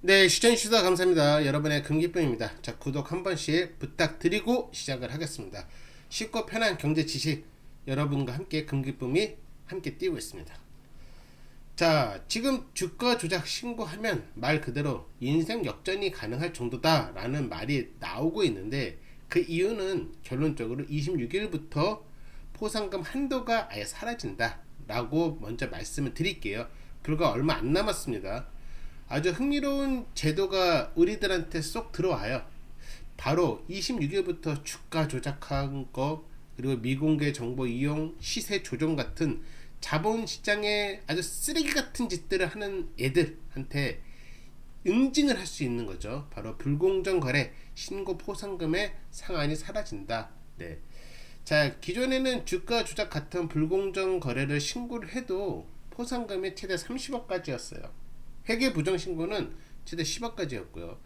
네, 시청해주셔서 감사합니다. 여러분의 금기쁨입니다. 자, 구독 한 번씩 부탁드리고 시작을 하겠습니다. 쉽고 편한 경제 지식, 여러분과 함께 금기쁨이 함께 띄우고 있습니다. 자, 지금 주가 조작 신고하면 말 그대로 인생 역전이 가능할 정도다 라는 말이 나오고 있는데, 그 이유는 결론적으로 26일부터 포상금 한도가 아예 사라진다 라고 먼저 말씀을 드릴게요. 불과 얼마 안 남았습니다. 아주 흥미로운 제도가 우리들한테 쏙 들어와요. 바로 26일부터 주가 조작한 거, 그리고 미공개 정보 이용, 시세 조정 같은 자본시장에 아주 쓰레기 같은 짓들을 하는 애들한테 응징을 할 수 있는 거죠. 바로 불공정 거래 신고 포상금의 상한이 사라진다. 네. 자, 기존에는 주가 조작 같은 불공정 거래를 신고를 해도 포상금이 최대 30억까지였어요. 회계 부정 신고는 최대 10억까지였고요.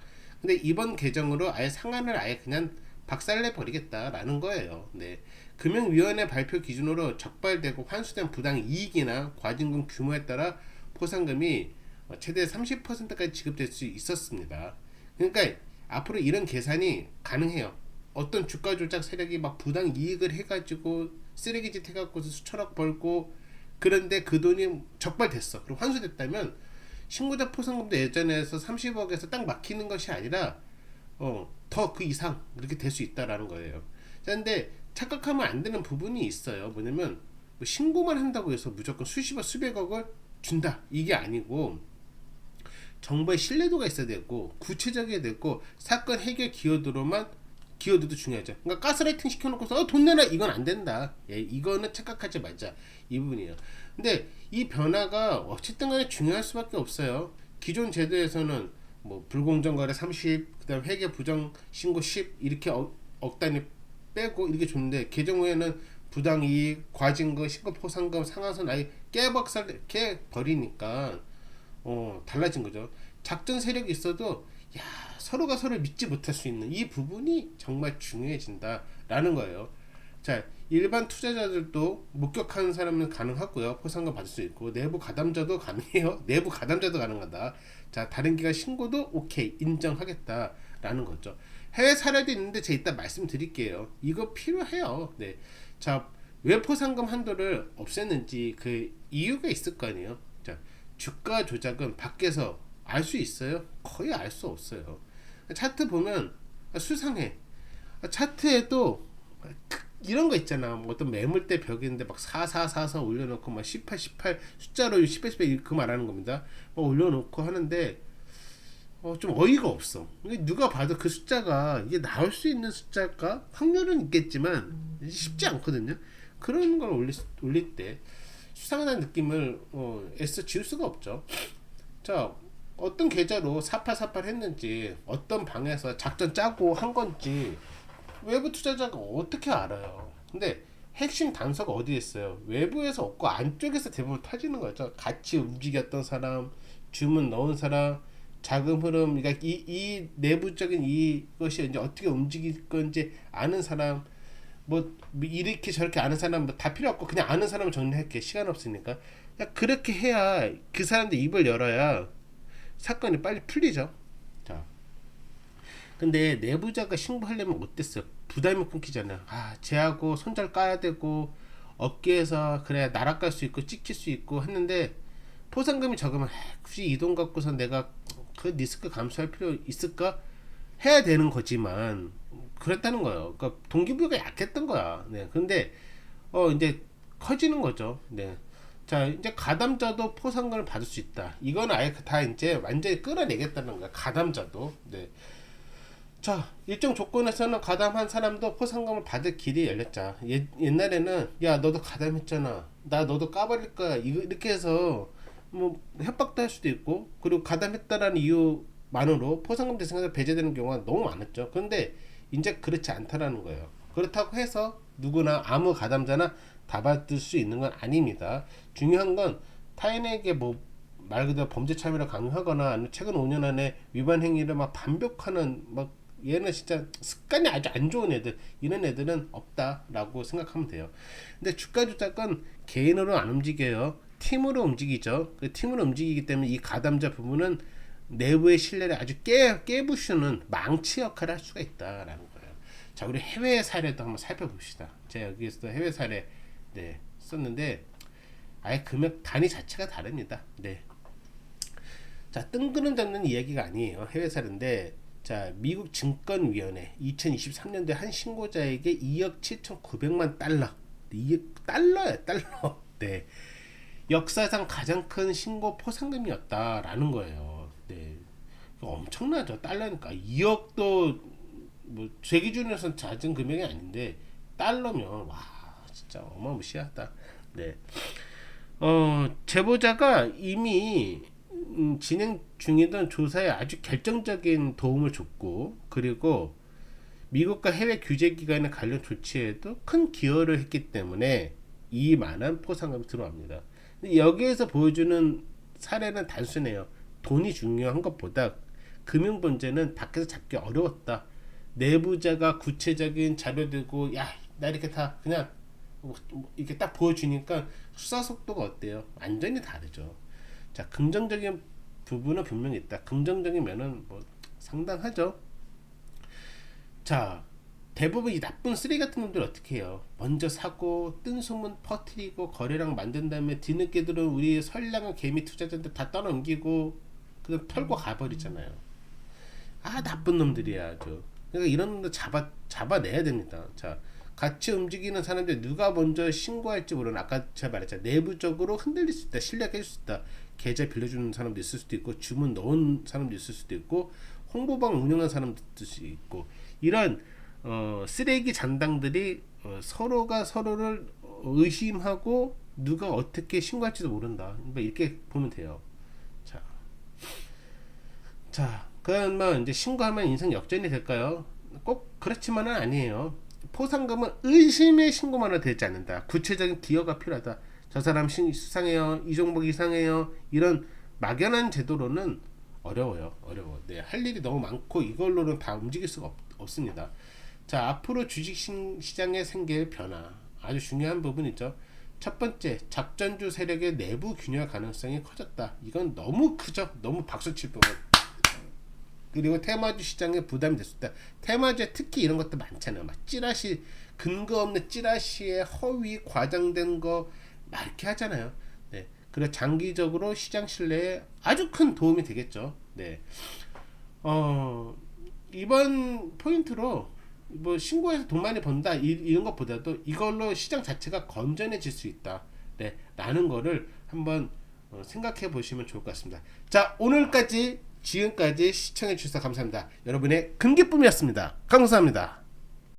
근데 이번 개정으로 아예 상한을 아예 그냥 박살내 버리겠다라는 거예요. 네. 금융위원회 발표 기준으로 적발되고 환수된 부당 이익이나 과징금 규모에 따라 포상금이 최대 30%까지 지급될 수 있었습니다. 그러니까 앞으로 이런 계산이 가능해요. 어떤 주가 조작 세력이 막 부당 이익을 해가지고 쓰레기짓 해갖고 수천억 벌고, 그런데 그 돈이 적발됐어. 그리고 환수됐다면 신고자 포상금도 예전에서 30억에서 딱 막히는 것이 아니라 더 그 이상 이렇게 될 수 있다라는 거예요. 자, 근데 착각하면 안 되는 부분이 있어요. 뭐냐면 뭐 신고만 한다고 해서 무조건 수십억 수백억을 준다 이게 아니고, 정보의 신뢰도가 있어야 되고 구체적이어야 되고 사건 해결 기여도도 중요하죠. 그러니까 가스라이팅 시켜놓고서 돈 내라 이건 안 된다. 예, 이거는 착각하지 말자 이 부분이에요. 근데 이 변화가 어쨌든 간에 중요할 수밖에 없어요. 기존 제도에서는 뭐 불공정 거래 30, 그다음 회계 부정 신고 10 이렇게 억 단위 빼고 이렇게 줬는데, 개정 후에는 부당이익, 과징금, 신고 포상금 상한선 아예 깨박살 깨 버리니까 달라진 거죠. 작전 세력이 있어도 야, 서로가 서로를 믿지 못할 수 있는 이 부분이 정말 중요해진다라는 거예요. 자, 일반 투자자들도 목격하는 사람은 가능하고요. 포상금 받을 수 있고, 내부 가담자도 가능해요. 내부 가담자도 가능하다. 자, 다른 기관 신고도 오케이 인정하겠다라는 거죠. 해외 사례도 있는데 제가 이따 말씀드릴게요. 이거 필요해요. 네. 자, 왜 포상금 한도를 없앴는지 그 이유가 있을 거 아니에요. 자, 주가 조작은 밖에서 알 수 있어요? 거의 알 수 없어요. 차트 보면 수상해. 차트에도 이런 거 있잖아. 뭐 어떤 매물대 벽인데 막 4444 올려놓고 막 18 숫자로 18 그 말하는 겁니다. 막 올려놓고 하는데 좀 어이가 없어. 누가 봐도 그 숫자가 이게 나올 수 있는 숫자일까? 확률은 있겠지만 쉽지 않거든요. 그런 걸 올릴 때 수상하다는 느낌을 애써 지울 수가 없죠. 자, 어떤 계좌로 4848 했는지, 어떤 방에서 작전 짜고 한 건지 외부 투자자가 어떻게 알아요? 근데 핵심 단서가 어디에 있어요? 외부에서 없고 안쪽에서 대부분 터지는 거죠. 같이 움직였던 사람, 주문 넣은 사람, 자금 흐름, 그러니까 이 내부적인 이것이 이제 어떻게 움직일 건지 아는 사람, 뭐 이렇게 저렇게 아는 사람 뭐 다 필요 없고 그냥 아는 사람을 정리할게. 시간 없으니까. 그렇게 해야 그 사람들 입을 열어야 사건이 빨리 풀리죠. 자, 근데 내부자가 신고하려면 어땠어요? 부담이 끊기잖아요. 아, 쟤하고 손절 까야 되고 업계에서 그래야 날아갈 수 있고 찍힐 수 있고 했는데, 포상금이 적으면 굳이 이 돈 갖고서 내가 그 리스크 감수할 필요 있을까? 해야 되는 거지만 그랬다는 거예요. 그러니까 동기부여가 약했던 거야. 네. 근데 이제 커지는 거죠. 네. 자, 이제 가담자도 포상금을 받을 수 있다. 이건 아예 다 이제 완전히 끌어내겠다는 거야. 가담자도. 네. 자, 일정 조건에서는 가담한 사람도 포상금을 받을 길이 열렸자. 옛날에는 야, 너도 가담했잖아. 나 너도 까버릴 거야. 이렇게 해서 뭐 협박도 할 수도 있고, 그리고 가담했다라는 이유만으로 포상금 대상에서 배제되는 경우가 너무 많았죠. 그런데 이제 그렇지 않다라는 거예요. 그렇다고 해서 누구나 아무 가담자나 다 받을 수 있는 건 아닙니다. 중요한 건 타인에게 뭐 말 그대로 범죄 참여를 강요하거나 아니면 최근 5년 안에 위반 행위를 막 반복하는 막 얘는 진짜 습관이 아주 안 좋은 애들, 이런 애들은 없다라고 생각하면 돼요. 근데 주가 조작은 개인으로 안 움직여요. 팀으로 움직이죠. 그 팀으로 움직이기 때문에 이 가담자 부분은 내부의 신뢰를 아주 깨부수는 망치 역할을 할 수가 있다라는 거예요. 자, 우리 해외 사례도 한번 살펴봅시다. 제가 여기서 해외 사례 썼는데 아예 금액 단위 자체가 다릅니다. 네. 자, 뜬구름 잡는 이야기가 아니에요. 해외 사례인데, 자, 미국 증권위원회 2023년도에 한 신고자에게 2억 7,900만 달러. 이게 달러야, 달러. 네. 역사상 가장 큰 신고 포상금이었다라는 거예요. 네. 엄청나죠. 달러니까 2억도 뭐 제 기준에서는 잦은 금액이 아닌데 달러면 와 진짜 어마무시하다. 네. 제보자가 이미 진행 중이던 조사에 아주 결정적인 도움을 줬고, 그리고 미국과 해외 규제 기관의 관련 조치에도 큰 기여를 했기 때문에 이만한 포상금이 들어갑니다. 여기에서 보여주는 사례는 단순해요. 돈이 중요한 것보다 금융 문제는 밖에서 잡기 어려웠다. 내부자가 구체적인 자료 들고 야 나 이렇게 다 그냥 이렇게 딱 보여주니까 수사 속도가 어때요? 완전히 다르죠. 자, 긍정적인 부분은 분명히 있다. 긍정적인 면은 뭐 상당하죠. 자, 대부분 이 나쁜 쓰레기 같은 놈들 어떻게 해요? 먼저 사고 뜬 소문 퍼뜨리고 거래량 만든 다음에 뒤늦게 들은 우리 선량한 개미 투자자들 다 떠넘기고 그냥 털고 가버리잖아요. 아, 나쁜 놈들이야 아주. 그러니까 이런 놈들 잡아내야 됩니다. 자, 같이 움직이는 사람들 누가 먼저 신고할지 모르는, 아까 제가 말했잖아요. 내부적으로 흔들릴 수 있다. 신뢰할 수 있다. 계좌 빌려주는 사람도 있을 수도 있고, 주문 넣은 사람도 있을 수도 있고, 홍보방 운영하는 사람도 있고, 이런 쓰레기 잔당들이 서로가 서로를 의심하고 누가 어떻게 신고할지도 모른다. 이렇게 보면 돼요. 자, 그러면 이제 신고하면 인생 역전이 될까요? 꼭 그렇지만은 아니에요. 포상금은 의심의 신고만으로 되지 않는다. 구체적인 기여가 필요하다. 저 사람 수상해요. 이 종목 이상해요. 이런 막연한 제도로는 어려워요. 네, 할 일이 너무 많고 이걸로는 다 움직일 수가 없습니다. 자, 앞으로 주식시장에 생길 변화 아주 중요한 부분이죠. 첫 번째, 작전주 세력의 내부 균열 가능성이 커졌다. 이건 너무 크죠. 너무 박수칠 부분. 그리고 테마주 시장에 부담이 됐습니다. 테마주에 특히 이런 것도 많잖아요. 막 찌라시, 근거 없는 찌라시에 허위 과장된 거 막 이렇게 하잖아요. 네. 그리고 장기적으로 시장 신뢰에 아주 큰 도움이 되겠죠. 네. 이번 포인트로 뭐 신고해서 돈 많이 번다 이런 것보다도 이걸로 시장 자체가 건전해질 수 있다. 네. 라는 거를 한번 생각해 보시면 좋을 것 같습니다. 자, 지금까지 시청해 주셔서 감사합니다. 여러분의 금기쁨이었습니다. 감사합니다.